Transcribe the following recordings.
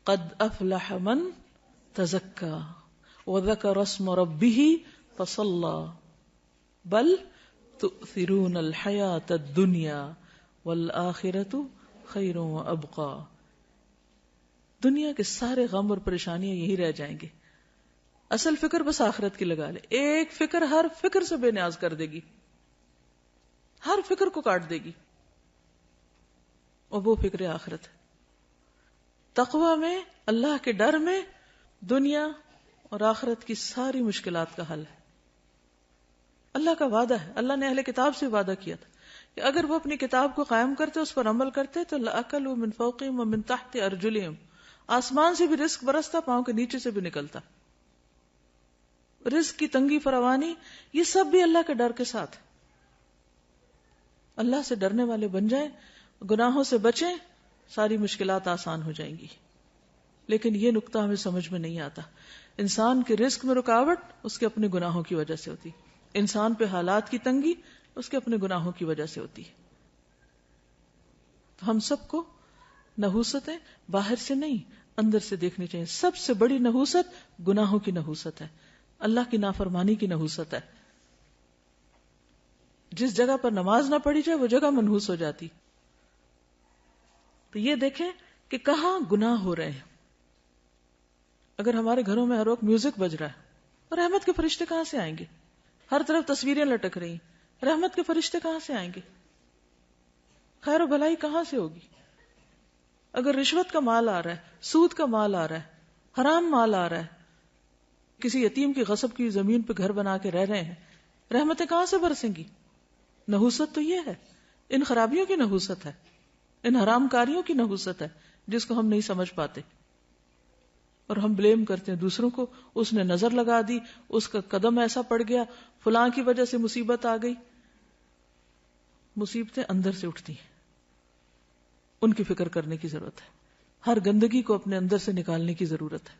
قد افلح من تزکا وذکر اسم ربہ فصلی بل تؤثرون الحیاۃ الدنیا والآخرۃ خیر وابقی. دنیا کے سارے غم اور پریشانیاں یہی رہ جائیں گے. اصل فکر بس آخرت کی لگا لے. ایک فکر ہر فکر سے بے نیاز کر دے گی، ہر فکر کو کاٹ دے گی، اور وہ فکر آخرت ہے. تقوی میں، اللہ کے ڈر میں دنیا اور آخرت کی ساری مشکلات کا حل ہے. اللہ کا وعدہ ہے. اللہ نے اہل کتاب سے وعدہ کیا تھا کہ اگر وہ اپنی کتاب کو قائم کرتے، اس پر عمل کرتے تو لَأَكَلُوا مِن فَوْقِهِمْ وَمِن تَحْتِ أَرْجُلِهِمْ. آسمان سے بھی رزق برستا، پاؤں کے نیچے سے بھی نکلتا. رزق کی تنگی فراوانی یہ سب بھی اللہ کے ڈر کے ساتھ. اللہ سے ڈرنے والے بن جائیں، گناہوں سے بچیں، ساری مشکلات آسان ہو جائیں گی. لیکن یہ نقطہ ہمیں سمجھ میں نہیں آتا. انسان کے رزق میں رکاوٹ اس کے اپنے گناہوں کی وجہ سے ہوتی، انسان پہ حالات کی تنگی اس کے اپنے گناہوں کی وجہ سے ہوتی ہے. تو ہم سب کو نحوستیں باہر سے نہیں اندر سے دیکھنی چاہیے. سب سے بڑی نحوست گناہوں کی نحوست ہے، اللہ کی نافرمانی کی نحوست ہے. جس جگہ پر نماز نہ پڑھی جائے وہ جگہ منحوس ہو جاتی. تو یہ دیکھیں کہ کہاں گناہ ہو رہے ہیں. اگر ہمارے گھروں میں ہر وقت میوزک بج رہا ہے، رحمت کے فرشتے کہاں سے آئیں گے؟ ہر طرف تصویریں لٹک رہی، رحمت کے فرشتے کہاں سے آئیں گے؟ خیر و بھلائی کہاں سے ہوگی؟ اگر رشوت کا مال آ رہا ہے، سود کا مال آ رہا ہے، حرام مال آ رہا ہے، کسی یتیم کی غصب کی زمین پہ گھر بنا کے رہ رہے ہیں، رحمتیں کہاں سے برسیں گی؟ نحوست تو یہ ہے، ان خرابیوں کی نحوست ہے، ان حرام کاریوں کی نحوست ہے جس کو ہم نہیں سمجھ پاتے. اور ہم بلیم کرتے ہیں دوسروں کو. اس نے نظر لگا دی، اس کا قدم ایسا پڑ گیا، فلاں کی وجہ سے مصیبت آ گئی. مصیبتیں اندر سے اٹھتی ہیں، ان کی فکر کرنے کی ضرورت ہے. ہر گندگی کو اپنے اندر سے نکالنے کی ضرورت ہے،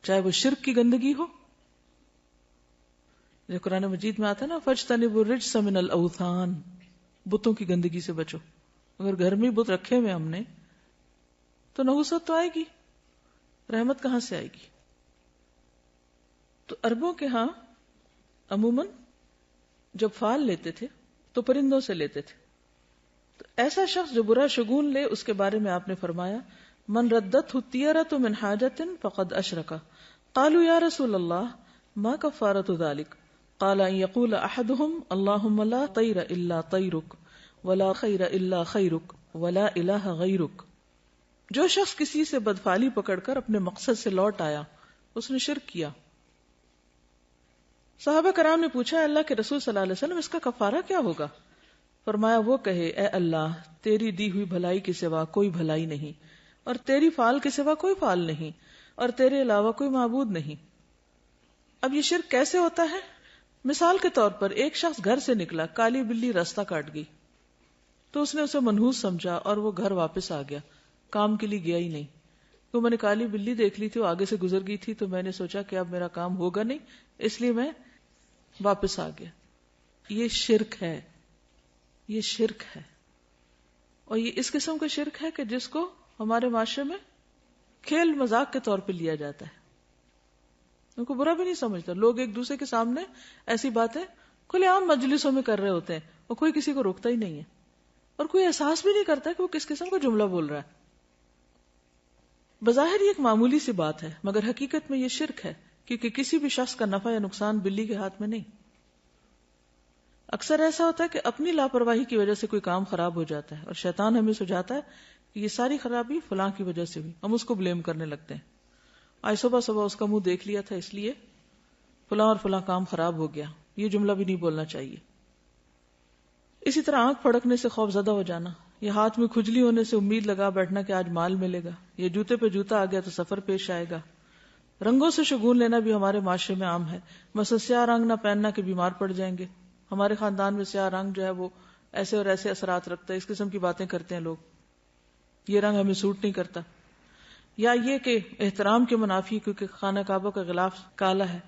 چاہے وہ شرک کی گندگی ہو، جو قرآن مجید میں آتا ہے نا فَاجْتَنِبُوا الرِّجْسَ مِنَ الْأَوْثَانِ، بتوں کی گندگی سے بچو. اگر گھر میں بت رکھے ہوئے ہم نے تو نحوست تو آئے گی، رحمت کہاں سے آئے گی؟ تو عربوں کے ہاں عموماً جب فال لیتے تھے تو پرندوں سے لیتے تھے. تو ایسا شخص جو برا شگون لے اس کے بارے میں آپ نے فرمایا من ردتہ الطیرۃ من حاجۃ فقد اشرک. قالوا یا رسول اللہ ما کفارۃ ذلک؟ قال ان یقول احدهم اللهم لا طیر الا طیرک ولا خیر الا خیرک ولا الہ غیرک. جو شخص کسی سے بدفعلی پکڑ کر اپنے مقصد سے لوٹ آیا اس نے شرک کیا. صحابہ کرام نے پوچھا اللہ کے رسول صلی اللہ علیہ وسلم اس کا کفارہ کیا ہوگا؟ فرمایا وہ کہے اے اللہ تیری دی ہوئی بھلائی کے سوا کوئی بھلائی نہیں، اور تیری فعال کے سوا کوئی فعال نہیں، اور تیرے علاوہ کوئی معبود نہیں. اب یہ شرک کیسے ہوتا ہے؟ مثال کے طور پر ایک شخص گھر سے نکلا، کالی بلی راستہ کاٹ گئی تو اس نے اسے منحوس سمجھا اور وہ گھر واپس آ گیا، کام کے لیے گیا ہی نہیں. تو میں نے کالی بلی دیکھ لی تھی، وہ آگے سے گزر گئی تھی تو میں نے سوچا کہ اب میرا کام ہوگا نہیں، اس لیے میں واپس آ گیا. یہ شرک ہے، یہ شرک ہے. اور یہ اس قسم کا شرک ہے کہ جس کو ہمارے معاشرے میں کھیل مذاق کے طور پہ لیا جاتا ہے، ان کو برا بھی نہیں سمجھتا. لوگ ایک دوسرے کے سامنے ایسی باتیں کھلے عام مجلسوں میں کر رہے ہوتے ہیں اور کوئی کسی کو روکتا ہی نہیں ہے، اور کوئی احساس بھی نہیں کرتا کہ وہ کس قسم کا جملہ بول رہا ہے. بظاہر یہ ایک معمولی سی بات ہے مگر حقیقت میں یہ شرک ہے، کیونکہ کسی بھی شخص کا نفع یا نقصان بلی کے ہاتھ میں نہیں. اکثر ایسا ہوتا ہے کہ اپنی لاپرواہی کی وجہ سے کوئی کام خراب ہو جاتا ہے اور شیطان ہمیں سجاتا ہے کہ یہ ساری خرابی فلاں کی وجہ سے ہوئی، ہم اس کو بلیم کرنے لگتے ہیں. آج صبح صبح اس کا منہ دیکھ لیا تھا اس لیے فلاں اور فلاں کام خراب ہو گیا. یہ جملہ بھی نہیں بولنا چاہیے. اسی طرح آنکھ پھڑکنے سے خوف زدہ ہو جانا، یہ ہاتھ میں کھجلی ہونے سے امید لگا بیٹھنا کہ آج مال ملے گا، یہ جوتے پہ جوتا آ گیا تو سفر پیش آئے گا. رنگوں سے شگون لینا بھی ہمارے معاشرے میں عام ہے. مثلا سیاہ رنگ نہ پہننا کہ بیمار پڑ جائیں گے، ہمارے خاندان میں سیاہ رنگ جو ہے وہ ایسے اور ایسے اثرات رکھتا ہے، اس قسم کی باتیں کرتے ہیں لوگ. یہ رنگ ہمیں سوٹ نہیں کرتا. یا یہ کہ احترام کے منافی کیونکہ خانہ کعبہ کا غلاف کالا ہے،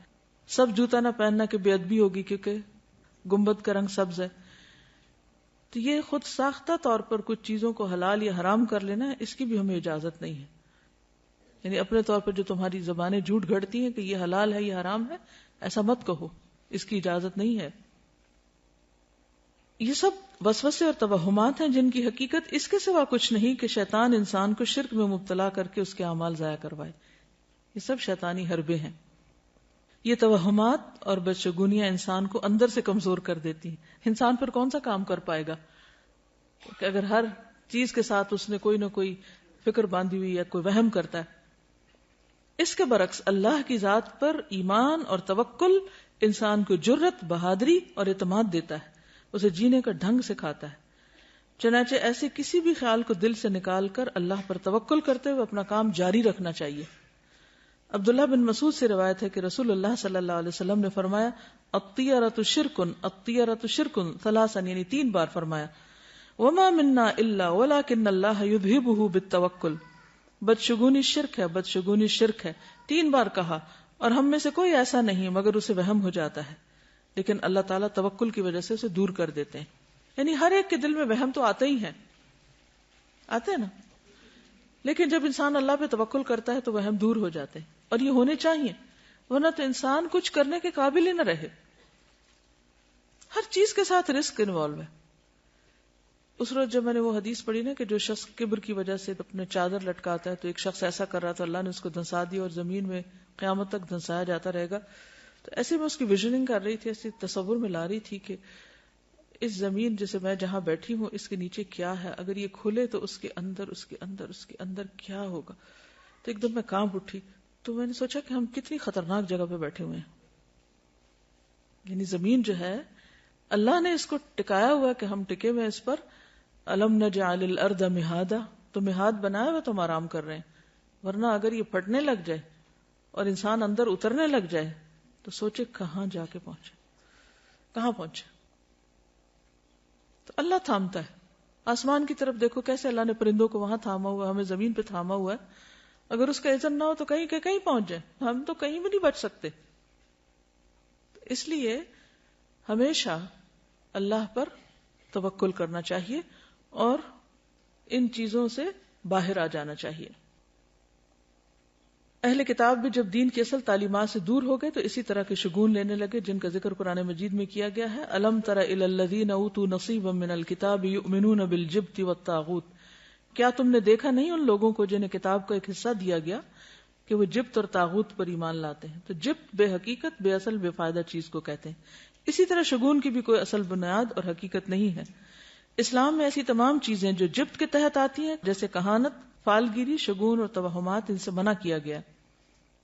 سب جوتا نہ پہننا کہ بے ادبی ہوگی کیونکہ گنبد کا رنگ سبز ہے. تو یہ خود ساختہ طور پر کچھ چیزوں کو حلال یا حرام کر لینا ہے، اس کی بھی ہمیں اجازت نہیں ہے. یعنی اپنے طور پر جو تمہاری زبانیں جھوٹ گھڑتی ہیں کہ یہ حلال ہے یہ حرام ہے، ایسا مت کہو، اس کی اجازت نہیں ہے۔ یہ سب وسوسے اور توہمات ہیں جن کی حقیقت اس کے سوا کچھ نہیں کہ شیطان انسان کو شرک میں مبتلا کر کے اس کے اعمال ضائع کروائے۔ یہ سب شیطانی حربے ہیں۔ یہ توہمات اور بدشگونیاں انسان کو اندر سے کمزور کر دیتی ہیں۔ انسان پھر کون سا کام کر پائے گا کہ اگر ہر چیز کے ساتھ اس نے کوئی نہ کوئی فکر باندھی ہوئی یا کوئی وہم کرتا ہے۔ اس کے برعکس اللہ کی ذات پر ایمان اور توکل انسان کو جرت، بہادری اور اعتماد دیتا ہے، اسے جینے کا ڈھنگ سکھاتا ہے۔ چنانچہ ایسے کسی بھی خیال کو دل سے نکال کر اللہ پر توکل کرتے ہوئے اپنا کام جاری رکھنا چاہیے۔ عبداللہ بن مسعود سے روایت ہے کہ رسول اللہ صلی اللہ علیہ وسلم نے فرمایا الطیرۃ شرکن، الطیرۃ شرکن ثلاثا، یعنی 3 بار فرمایا، وما منا الا ولکن اللہ یذہبہ بالتوکل، بدشگونی شرک ہے، بدشگونی شرک ہے، 3 بار کہا، اور ہم میں سے کوئی ایسا نہیں مگر اسے وہم ہو جاتا ہے، لیکن اللہ تعالیٰ توکل کی وجہ سے اسے دور کر دیتے ہیں۔ یعنی ہر ایک کے دل میں وہم تو آتے ہی ہیں، آتے ہیں نا، لیکن جب انسان اللہ پہ توکل کرتا ہے تو وہم دور ہو جاتے ہیں، اور یہ ہونے چاہیے، ورنہ تو انسان کچھ کرنے کے قابل ہی نہ رہے۔ ہر چیز کے ساتھ رسک انوالو ہے۔ اس روز جب میں نے وہ حدیث پڑھی نا کہ جو شخص کبر کی وجہ سے اپنے چادر لٹکاتا ہے، تو ایک شخص ایسا کر رہا تھا، اللہ نے اس کو دھنسا دیا اور زمین میں قیامت تک دھنسایا جاتا رہے گا۔ تو ایسے میں اس کی ویژننگ کر رہی تھی، ایسے تصور میں لا رہی تھی کہ اس زمین جسے میں جہاں بیٹھی ہوں اس کے نیچے کیا ہے، اگر یہ کھلے تو اس کے اندر کیا ہوگا۔ تو ایک دم میں کانپ اٹھی، تو میں نے سوچا کہ ہم کتنی خطرناک جگہ پہ بیٹھے ہوئے ہیں۔ یعنی زمین جو ہے اللہ نے اس کو ٹکایا ہوا کہ ہم ٹکے ہوئے اس پر، الم نجعل الارض مہادا، تو مہاد بنایا ہوا تو ہم آرام کر رہے ہیں، ورنہ اگر یہ پھٹنے لگ جائے اور انسان اندر اترنے لگ جائے تو سوچے کہاں جا کے پہنچے، کہاں پہنچے۔ تو اللہ تھامتا ہے۔ آسمان کی طرف دیکھو کیسے اللہ نے پرندوں کو وہاں تھاما ہوا ہے، ہمیں زمین پہ تھاما ہوا ہے، اگر اس کا اذن نہ ہو تو کہیں کہ کہیں پہنچ جائے، ہم تو کہیں بھی نہیں بچ سکتے۔ اس لیے ہمیشہ اللہ پر توکل کرنا چاہیے اور ان چیزوں سے باہر آ جانا چاہیے۔ اہل کتاب بھی جب دین کی اصل تعلیمات سے دور ہو گئے تو اسی طرح کے شگون لینے لگے جن کا ذکر قرآن مجید میں کیا گیا ہے۔ الم تر الی الذین اوتوا نصیبا من الکتاب یؤمنون بالجبت والطاغوت، کیا تم نے دیکھا نہیں ان لوگوں کو جنہیں کتاب کا ایک حصہ دیا گیا کہ وہ جبت اور طاغوت پر ایمان لاتے ہیں۔ تو جبت بے حقیقت، بے اصل، بے فائدہ چیز کو کہتے ہیں۔ اسی طرح شگون کی بھی کوئی اصل بنیاد اور حقیقت نہیں ہے۔ اسلام میں ایسی تمام چیزیں جو جبت کے تحت آتی ہیں، جیسے کہانت، فالگیری، شگون اور توہمات، ان سے منع کیا گیا۔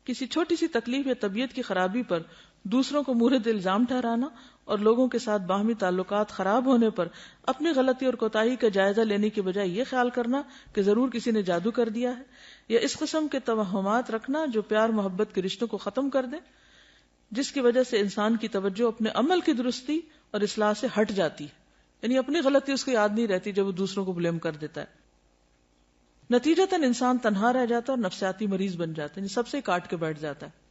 کسی چھوٹی سی تکلیف یا طبیعت کی خرابی پر دوسروں کو مورد الزام ٹھہرانا اور لوگوں کے ساتھ باہمی تعلقات خراب ہونے پر اپنی غلطی اور کوتاہی کا جائزہ لینے کی بجائے یہ خیال کرنا کہ ضرور کسی نے جادو کر دیا ہے، یا اس قسم کے توہمات رکھنا جو پیار محبت کے رشتوں کو ختم کر دیں، جس کی وجہ سے انسان کی توجہ اپنے عمل کی درستی اور اصلاح سے ہٹ جاتی ہے، یعنی اپنی غلطی اس کو یاد نہیں رہتی جب وہ دوسروں کو بلیم کر دیتا ہے۔ نتیجتاً انسان تنہا رہ جاتا ہے اور نفسیاتی مریض بن جاتا ہے، یعنی سب سے کاٹ کے بیٹھ جاتا ہے۔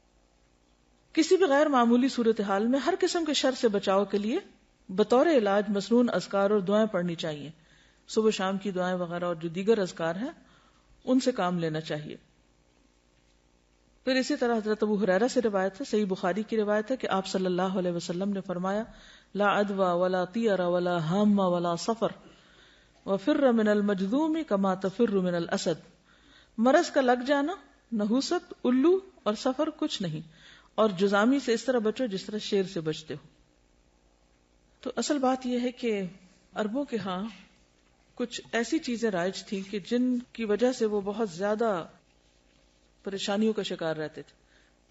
کسی بھی غیر معمولی صورتحال میں ہر قسم کے شر سے بچاؤ کے لیے بطور علاج مسنون اذکار اور دعائیں پڑھنی چاہیے، صبح شام کی دعائیں وغیرہ اور جو دیگر اذکار ہیں ان سے کام لینا چاہیے۔ پھر اسی طرح حضرت ابو ہریرہ سے روایت ہے، صحیح بخاری کی روایت ہے کہ آپ صلی اللہ علیہ وسلم نے فرمایا لا عدوى ولا طیر ولا ہام ولا صفر وفر من المجذوم کما تفر من الاسد، مرض کا لگ جانا، نحوست، الو اور سفر کچھ نہیں، اور جزامی سے اس طرح بچو جس طرح شیر سے بچتے ہو۔ تو اصل بات یہ ہے کہ عربوں کے ہاں کچھ ایسی چیزیں رائج تھیں کہ جن کی وجہ سے وہ بہت زیادہ پریشانیوں کا شکار رہتے تھے،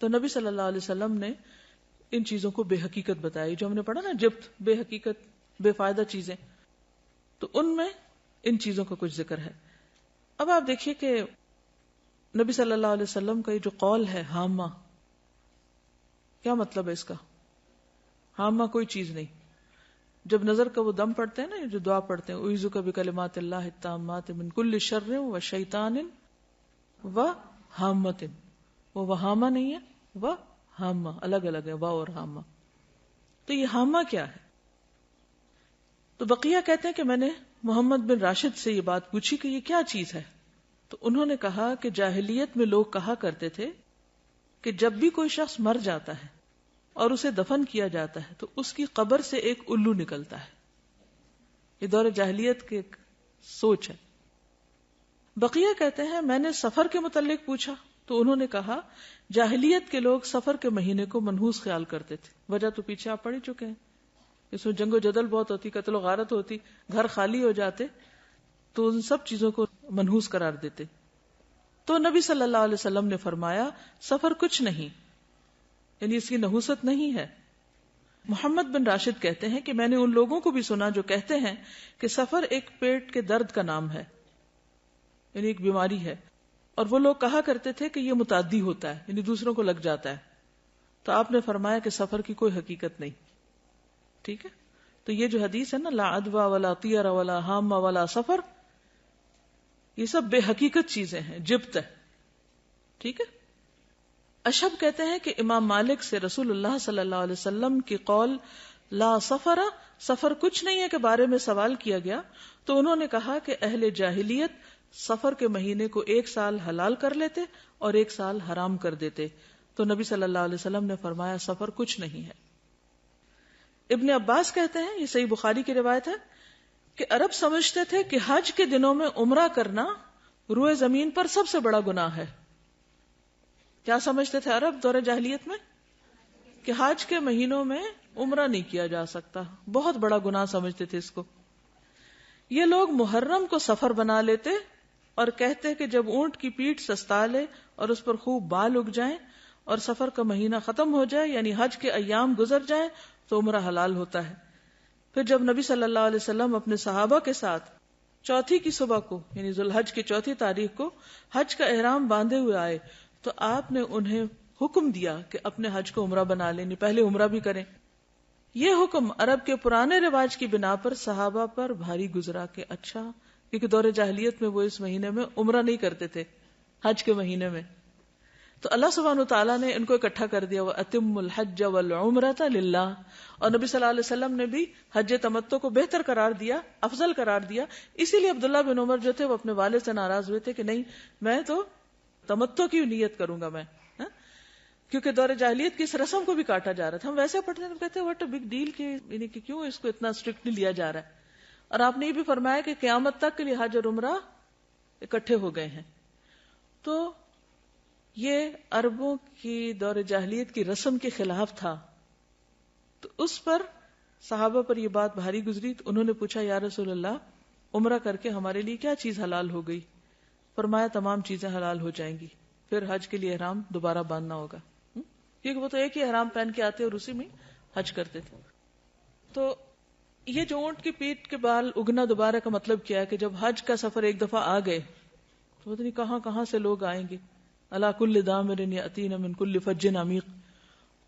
تو نبی صلی اللہ علیہ وسلم نے ان چیزوں کو بے حقیقت بتائی، جو ہم نے پڑھا نا جبت، بے حقیقت، بے فائدہ چیزیں، تو ان میں ان چیزوں کا کچھ ذکر ہے۔ اب آپ دیکھیے کہ نبی صلی اللہ علیہ وسلم کا یہ جو قول ہے ہامہ، کیا مطلب ہے اس کا؟ ہامہ کوئی چیز نہیں۔ جب نظر کا وہ دم پڑھتے ہیں نا، جو دعا پڑھتے ہیں اعوذ بکلمات اللہ التامات من کل شر و شیطان و ہامۃ، وہ وہامہ نہیں ہے، وہ ہامہ، الگ الگ ہے وا اور ہامہ۔ تو یہ ہامہ کیا ہے؟ تو بقیہ کہتے ہیں کہ میں نے محمد بن راشد سے یہ بات پوچھی کہ یہ کیا چیز ہے، تو انہوں نے کہا کہ جاہلیت میں لوگ کہا کرتے تھے کہ جب بھی کوئی شخص مر جاتا ہے اور اسے دفن کیا جاتا ہے تو اس کی قبر سے ایک الو نکلتا ہے. یہ دور جاہلیت کی ایک سوچ ہے. بقیہ کہتے ہیں میں نے سفر کے متعلق پوچھا تو انہوں نے کہا جاہلیت کے لوگ سفر کے مہینے کو منحوس خیال کرتے تھے. وجہ تو پیچھے آپ پڑھ ہی چکے ہیں. اس میں جنگ و جدل بہت ہوتی, قتل و غارت ہوتی, گھر خالی ہو جاتے, تو ان سب چیزوں کو منحوس قرار دیتے. تو نبی صلی اللہ علیہ وسلم نے فرمایا سفر کچھ نہیں, یعنی اس کی نحوست نہیں ہے. محمد بن راشد کہتے ہیں کہ میں نے ان لوگوں کو بھی سنا جو کہتے ہیں کہ سفر ایک پیٹ کے درد کا نام ہے, یعنی ایک بیماری ہے, اور وہ لوگ کہا کرتے تھے کہ یہ متعدی ہوتا ہے, یعنی دوسروں کو لگ جاتا ہے. تو آپ نے فرمایا کہ سفر کی کوئی حقیقت نہیں. ٹھیک ہے, تو یہ جو حدیث ہے نا لا عدوى ولا طیر ولا حام ولا سفر, یہ سب بے حقیقت چیزیں ہیں, جبت ہے. ٹھیک ہے. اشہب کہتے ہیں کہ امام مالک سے رسول اللہ صلی اللہ علیہ وسلم کی قول لا سفر, سفر کچھ نہیں ہے کے بارے میں سوال کیا گیا تو انہوں نے کہا کہ اہل جاہلیت سفر کے مہینے کو ایک سال حلال کر لیتے اور ایک سال حرام کر دیتے. تو نبی صلی اللہ علیہ وسلم نے فرمایا سفر کچھ نہیں ہے. ابن عباس کہتے ہیں, یہ صحیح بخاری کی روایت ہے, کہ عرب سمجھتے تھے کہ حج کے دنوں میں عمرہ کرنا روئے زمین پر سب سے بڑا گناہ ہے. کیا سمجھتے تھے عرب دور جاہلیت میں؟ کہ حج کے مہینوں میں عمرہ نہیں کیا جا سکتا, بہت بڑا گناہ سمجھتے تھے اس کو. یہ لوگ محرم کو سفر بنا لیتے اور کہتے کہ جب اونٹ کی پیٹھ سستا لے اور اس پر خوب بال اگ جائیں اور سفر کا مہینہ ختم ہو جائے, یعنی حج کے ایام گزر جائیں, تو عمرہ حلال ہوتا ہے. پھر جب نبی صلی اللہ علیہ وسلم اپنے صحابہ کے ساتھ چوتھی کی صبح کو, یعنی ذوالحج کی چوتھی تاریخ کو حج کا احرام باندھے ہوئے آئے تو آپ نے انہیں حکم دیا کہ اپنے حج کو عمرہ بنا لیں, پہلے عمرہ بھی کریں. یہ حکم عرب کے پرانے رواج کی بنا پر صحابہ پر بھاری گزرا کہ اچھا, کیونکہ دور جاہلیت میں وہ اس مہینے میں عمرہ نہیں کرتے تھے, حج کے مہینے میں. تو اللہ سبحانہ وتعالیٰ نے ان کو اکٹھا کر دیا, وَأَتِمُّ الْحَجَّ وَالْعُمْرَةَ لِلَّهِ, اور نبی صلی اللہ علیہ وسلم نے بھی حج تمتع کو بہتر قرار دیا, افضل قرار دیا. اسی لیے عبداللہ بن عمر جو تھے وہ اپنے والد سے ناراض ہوئے تھے کہ نہیں, میں تو تمتع کی نیت کروں گا میں, کیونکہ دور جاہلیت کی اس رسم کو بھی کاٹا جا رہا تھا. ہم ویسے پڑھتے ہیں, کہتے ہیں واٹ اے بگ ڈیل, یعنی کہ کیوں اس کو اتنا اسٹرکٹلی لیا جا رہا ہے. اور آپ نے یہ بھی فرمایا کہ قیامت تک کے لیے حج اور عمرہ اکٹھے ہو گئے ہیں. تو یہ عربوں کی دور جاہلیت کی رسم کے خلاف تھا. تو اس پر صحابہ پر یہ بات بھاری گزری. تو انہوں نے پوچھا یا رسول اللہ, عمرہ کر کے ہمارے لیے کیا چیز حلال ہو گئی؟ فرمایا تمام چیزیں حلال ہو جائیں گی, پھر حج کے لیے احرام دوبارہ باندھنا ہوگا, کیونکہ وہ تو ایک ہی احرام پہن کے آتے اور اسی میں حج کرتے تھے. تو یہ جو اونٹ کی پیٹھ کے بال اگنا دوبارہ کا مطلب کیا ہے کہ جب حج کا سفر ایک دفعہ آ گئے تو پتہ نہیں کہاں کہاں سے لوگ آئیں گے. الا کل دامر یاتین من کل فج عمیق.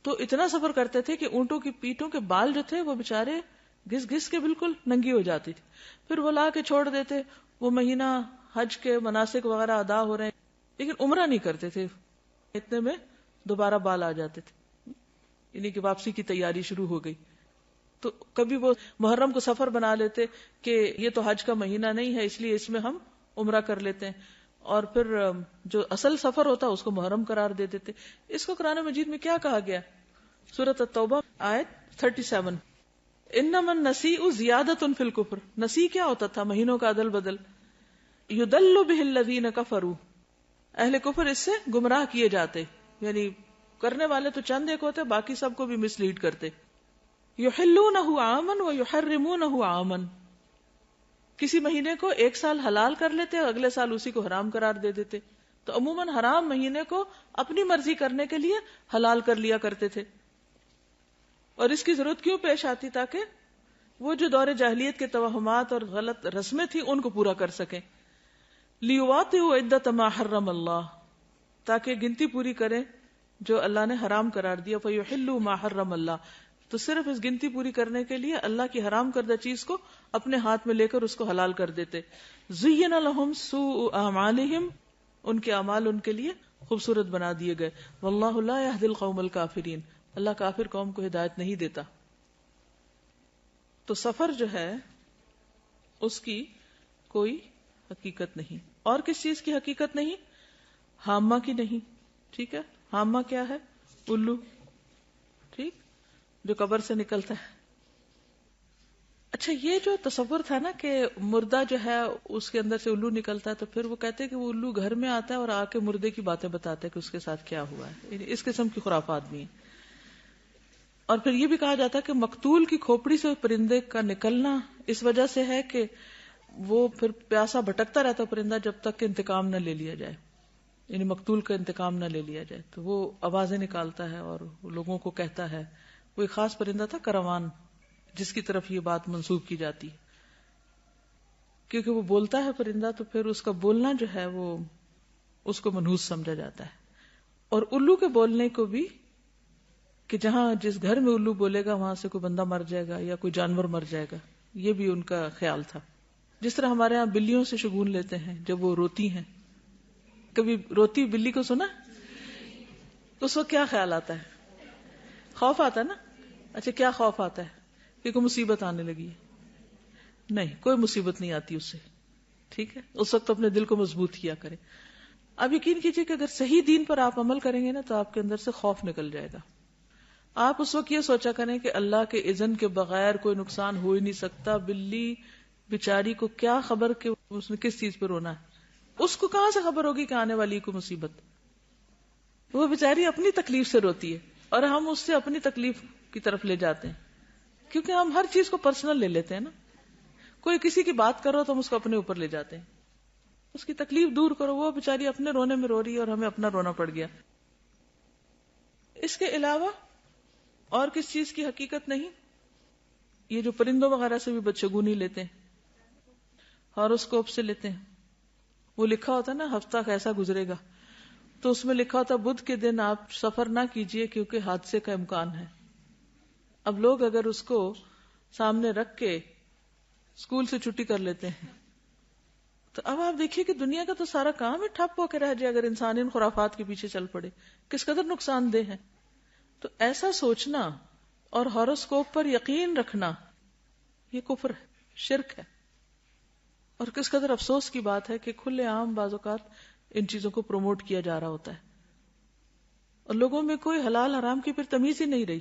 تو اتنا سفر کرتے تھے کہ اونٹوں کی پیٹوں کے بال جو تھے وہ بےچارے گھس گھس کے بالکل ننگی ہو جاتی تھی. پھر وہ لا کے چھوڑ دیتے, وہ مہینہ حج کے مناسک وغیرہ ادا ہو رہے ہیں, لیکن عمرہ نہیں کرتے تھے. اتنے میں دوبارہ بال آ جاتے تھے, یعنی کہ واپسی کی تیاری شروع ہو گئی. تو کبھی وہ محرم کو سفر بنا لیتے کہ یہ تو حج کا مہینہ نہیں ہے اس لیے اس میں ہم عمرہ کر لیتے ہیں, اور پھر جو اصل سفر ہوتا اس کو محرم قرار دے دیتے. اس کو قرآن مجید میں کیا کہا گیا؟ سورۃ التوبہ آیت 37, انما النسیء زیادۃ فی الکفر. نسی کیا ہوتا تھا؟ مہینوں کا عدل بدل. یضل بہ الذین کفروا, اہل کفر اس سے گمراہ کیے جاتے, یعنی کرنے والے تو چند ایک ہوتے, باقی سب کو بھی مس لیڈ کرتے. یحلونہ عاما ویحرمونہ عاما, کسی مہینے کو ایک سال حلال کر لیتے اور اگلے سال اسی کو حرام قرار دے دیتے. تو عموماً حرام مہینے کو اپنی مرضی کرنے کے لیے حلال کر لیا کرتے تھے. اور اس کی ضرورت کیوں پیش آتی؟ تاکہ وہ جو دور جاہلیت کے توہمات اور غلط رسمیں تھیں ان کو پورا کر سکیں. لیواطئوا عدۃ ما حرم اللہ, تاکہ گنتی پوری کریں جو اللہ نے حرام قرار دیا. فیحلوا ما حرم اللہ, تو صرف اس گنتی پوری کرنے کے لیے اللہ کی حرام کردہ چیز کو اپنے ہاتھ میں لے کر اس کو حلال کر دیتے. زین لہم سوء اعمالہم, ان کے اعمال ان کے لیے خوبصورت بنا دیے گئے. واللہ لا یہدی القوم الکافرین, اللہ کافر قوم کو ہدایت نہیں دیتا. تو سفر جو ہے اس کی کوئی حقیقت نہیں. اور کس چیز کی حقیقت نہیں؟ حامہ کی نہیں. ٹھیک ہے، حامہ کیا ہے؟ الو. ٹھیک، جو قبر سے نکلتا ہے. اچھا، یہ جو تصور تھا نا کہ مردہ جو ہے اس کے اندر سے الو نکلتا ہے، تو پھر وہ کہتے ہیں کہ وہ الو گھر میں آتا ہے اور آ کے مردے کی باتیں بتاتا ہے کہ اس کے ساتھ کیا ہوا ہے. اس قسم کی خرافات بھی ہیں. اور پھر یہ بھی کہا جاتا ہے کہ مقتول کی کھوپڑی سے پرندے کا نکلنا اس وجہ سے ہے کہ وہ پھر پیاسا بھٹکتا رہتا پرندہ جب تک کہ انتقام نہ لے لیا جائے، یعنی مقتول کا انتقام نہ لے لیا جائے. تو وہ آوازیں نکالتا ہے اور لوگوں کو کہتا ہے. وہ ایک خاص پرندہ تھا کروان، جس کی طرف یہ بات منسوب کی جاتی ہے، کیونکہ وہ بولتا ہے پرندہ، تو پھر اس کا بولنا جو ہے وہ اس کو منحوس سمجھا جاتا ہے. اور الو کے بولنے کو بھی کہ جہاں جس گھر میں الو بولے گا وہاں سے کوئی بندہ مر جائے گا یا کوئی جانور مر جائے گا، یہ بھی ان کا خیال تھا. جس طرح ہمارے ہاں بلیوں سے شگون لیتے ہیں جب وہ روتی ہیں. کبھی روتی بلی کو سنا؟ اس وقت کیا خیال آتا ہے؟ خوف آتا ہے نا. اچھا، کیا خوف آتا ہے؟ کہ کوئی مصیبت آنے لگی ہے. نہیں، کوئی مصیبت نہیں آتی اس سے. ٹھیک ہے، اس وقت اپنے دل کو مضبوط کیا کرے. اب یقین کیجئے کہ اگر صحیح دین پر آپ عمل کریں گے نا تو آپ کے اندر سے خوف نکل جائے گا. آپ اس وقت یہ سوچا کریں کہ اللہ کے اذن کے بغیر کوئی نقصان ہو ہی نہیں سکتا. بلی بیچاری کو کیا خبر کہ اس نے کس چیز پہ رونا ہے؟ اس کو کہاں سے خبر ہوگی کہ آنے والی کوئی مصیبت؟ وہ بیچاری اپنی تکلیف سے روتی ہے اور ہم اس سے اپنی تکلیف کی طرف لے جاتے ہیں، کیونکہ ہم ہر چیز کو پرسنل لے لیتے ہیں نا. کوئی کسی کی بات کرو تو ہم اس کو اپنے اوپر لے جاتے ہیں. اس کی تکلیف دور کرو، وہ بیچاری اپنے رونے میں رو رہی ہے اور ہمیں اپنا رونا پڑ گیا. اس کے علاوہ اور کس چیز کی حقیقت نہیں؟ یہ جو پرندوں وغیرہ سے بھی بدشگونی لیتے ہیں، ہاروسکوپ سے لیتے ہیں. وہ لکھا ہوتا ہے نا ہفتہ کیسا گزرے گا، تو اس میں لکھا ہوتا بدھ کے دن آپ سفر نہ کیجئے کیونکہ حادثے کا امکان ہے. اب لوگ اگر اس کو سامنے رکھ کے اسکول سے چھٹی کر لیتے ہیں، تو اب آپ دیکھیے کہ دنیا کا تو سارا کام ہی ٹھپ ہو کے رہ جائے اگر انسان ان خرافات کے پیچھے چل پڑے. کس قدر نقصان دہ ہے. تو ایسا سوچنا اور ہاروسکوپ پر یقین رکھنا یہ کفر ہے، شرک ہے. اور کس قدر افسوس کی بات ہے کہ کھلے عام بعض اوقات ان چیزوں کو پروموٹ کیا جا رہا ہوتا ہے اور لوگوں میں کوئی حلال حرام کی پھر تمیز ہی نہیں رہی،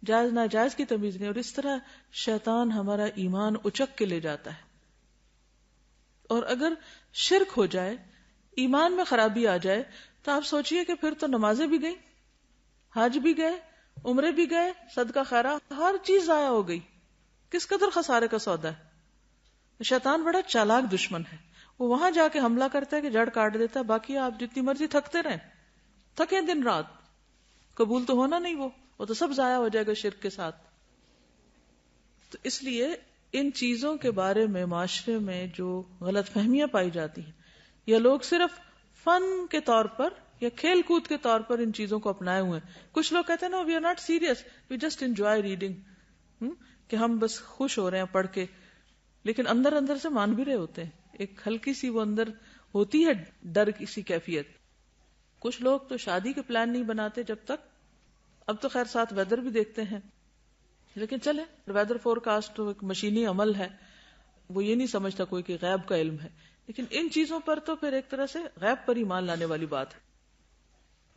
جائز ناجائز کی تمیز نہیں. اور اس طرح شیطان ہمارا ایمان اچک کے لے جاتا ہے. اور اگر شرک ہو جائے، ایمان میں خرابی آ جائے، تو آپ سوچئے کہ پھر تو نمازیں بھی گئی، حج بھی گئے، عمرے بھی گئے، صدقہ خیرات، ہر چیز ضائع ہو گئی. کس قدر خسارے کا سودا ہے. شیطان بڑا چالاک دشمن ہے. وہ وہاں جا کے حملہ کرتا ہے کہ جڑ کاٹ دیتا ہے، باقی آپ جتنی مرضی تھکتے رہیں، تھکیں دن رات، قبول تو ہونا نہیں. وہ تو سب ضائع ہو جائے گا شرک کے ساتھ. تو اس لیے ان چیزوں کے بارے میں معاشرے میں جو غلط فہمیاں پائی جاتی ہیں، یا لوگ صرف فن کے طور پر یا کھیل کود کے طور پر ان چیزوں کو اپنائے ہوئے ہیں. کچھ لوگ کہتے ہیں نا we are not serious, we just enjoy reading, کہ ہم بس خوش ہو رہے ہیں پڑھ کے، لیکن اندر اندر سے مان بھی رہے ہوتے ہیں. ایک ہلکی سی وہ اندر ہوتی ہے ڈر کی سی کیفیت. کچھ لوگ تو شادی کے پلان نہیں بناتے جب تک، اب تو خیر ساتھ ویدر بھی دیکھتے ہیں، لیکن چلے ویدر فور کاسٹ تو ایک مشینی عمل ہے، وہ یہ نہیں سمجھتا کوئی کہ غیب کا علم ہے. لیکن ان چیزوں پر تو پھر ایک طرح سے غیب پر ایمان لانے والی بات ہے.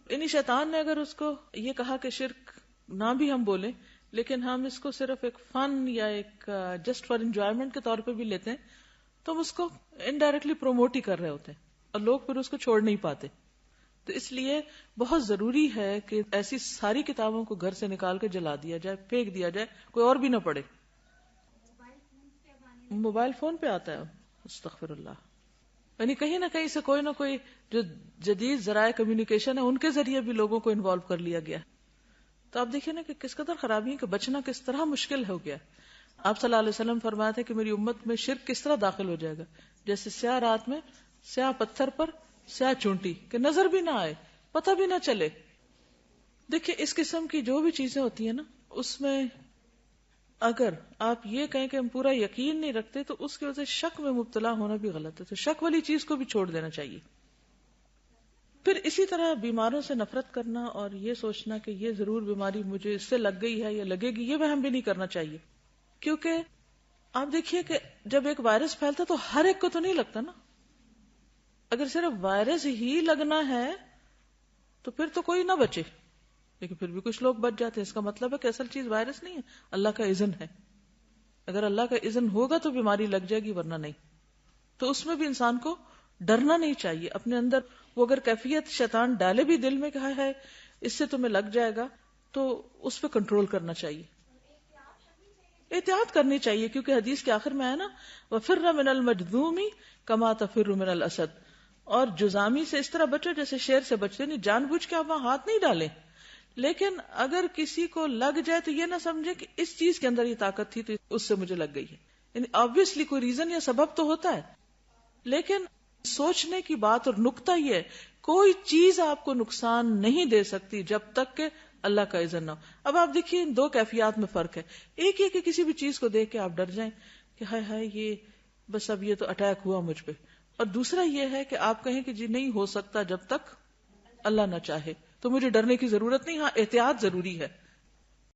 انہی شیطان نے اگر اس کو یہ کہا کہ شرک نہ بھی ہم بولیں، لیکن ہم اس کو صرف ایک فن یا ایک جسٹ فار انجوائمنٹ کے طور پہ بھی لیتے ہیں، تو ہم اس کو انڈائریکٹلی پروموٹ ہی کر رہے ہوتے ہیں اور لوگ پھر اس کو چھوڑ نہیں پاتے. تو اس لیے بہت ضروری ہے کہ ایسی ساری کتابوں کو گھر سے نکال کے جلا دیا جائے، پھینک دیا جائے، کوئی اور بھی نہ پڑھے. موبائل فون پہ آتا ہے، استغفر اللہ. یعنی کہیں نہ کہیں سے کوئی نہ کوئی جو جدید ذرائع کمیونیکیشن ہے ان کے ذریعے بھی لوگوں کو انوالو کر لیا گیا. تو آپ دیکھیں نا کہ کس قدر خرابی ہے، کہ بچنا کس طرح مشکل ہو گیا. آپ صلی اللہ علیہ وسلم فرمایا تھے کہ میری امت میں شرک کس طرح داخل ہو جائے گا، جیسے سیاہ رات میں سیاہ پتھر پر سیاہ چونٹی، کہ نظر بھی نہ آئے، پتہ بھی نہ چلے. دیکھیں اس قسم کی جو بھی چیزیں ہوتی ہیں نا، اس میں اگر آپ یہ کہیں کہ ہم پورا یقین نہیں رکھتے تو اس کی وجہ سے شک میں مبتلا ہونا بھی غلط ہے. تو شک والی چیز کو بھی چھوڑ دینا چاہیے. پھر اسی طرح بیماروں سے نفرت کرنا اور یہ سوچنا کہ یہ ضرور بیماری مجھے اس سے لگ گئی ہے یا لگے گی، یہ وہم بھی نہیں کرنا چاہیے. کیونکہ آپ دیکھیے کہ جب ایک وائرس پھیلتا تو ہر ایک کو تو نہیں لگتا نا. اگر صرف وائرس ہی لگنا ہے تو پھر تو کوئی نہ بچے، لیکن پھر بھی کچھ لوگ بچ جاتے ہیں. اس کا مطلب ہے کہ اصل چیز وائرس نہیں ہے، اللہ کا اذن ہے. اگر اللہ کا اذن ہوگا تو بیماری لگ جائے گی، ورنہ نہیں. تو اس میں بھی انسان کو ڈرنا نہیں چاہیے. اپنے اندر وہ اگر کیفیت شیطان ڈالے بھی دل میں کہا ہے اس سے تمہیں لگ جائے گا، تو اس پہ کنٹرول کرنا چاہیے، احتیاط کرنی چاہیے. کیونکہ حدیث کے آخر میں ہے نا وَفِرَّ مِنَ الْمَجْذُومِ كَمَا تَفِرُّ مِنَ الْأَسَدِ، اور جزامی سے اس طرح بچو جیسے شیر سے بچتے. نہیں جان بوجھ کے آپ وہاں ہاتھ نہیں ڈالیں، لیکن اگر کسی کو لگ جائے تو یہ نہ سمجھے کہ اس چیز کے اندر یہ طاقت تھی تو اس سے مجھے لگ گئی ہے. یعنی آبویسلی کوئی ریزن یا سبب تو ہوتا ہے، لیکن سوچنے کی بات اور نقطہ یہ ہے کوئی چیز آپ کو نقصان نہیں دے سکتی جب تک کہ اللہ کا اذن نہ ہو. اب آپ دیکھیے ان دو کیفیات میں فرق ہے. ایک یہ کہ کسی بھی چیز کو دیکھ کے آپ ڈر جائیں کہ ہائے ہائے یہ بس اب یہ تو اٹیک ہوا مجھ پہ، اور دوسرا یہ ہے کہ آپ کہیں کہ جی نہیں ہو سکتا جب تک اللہ نہ چاہے. تو مجھے ڈرنے کی ضرورت نہیں، ہاں احتیاط ضروری ہے.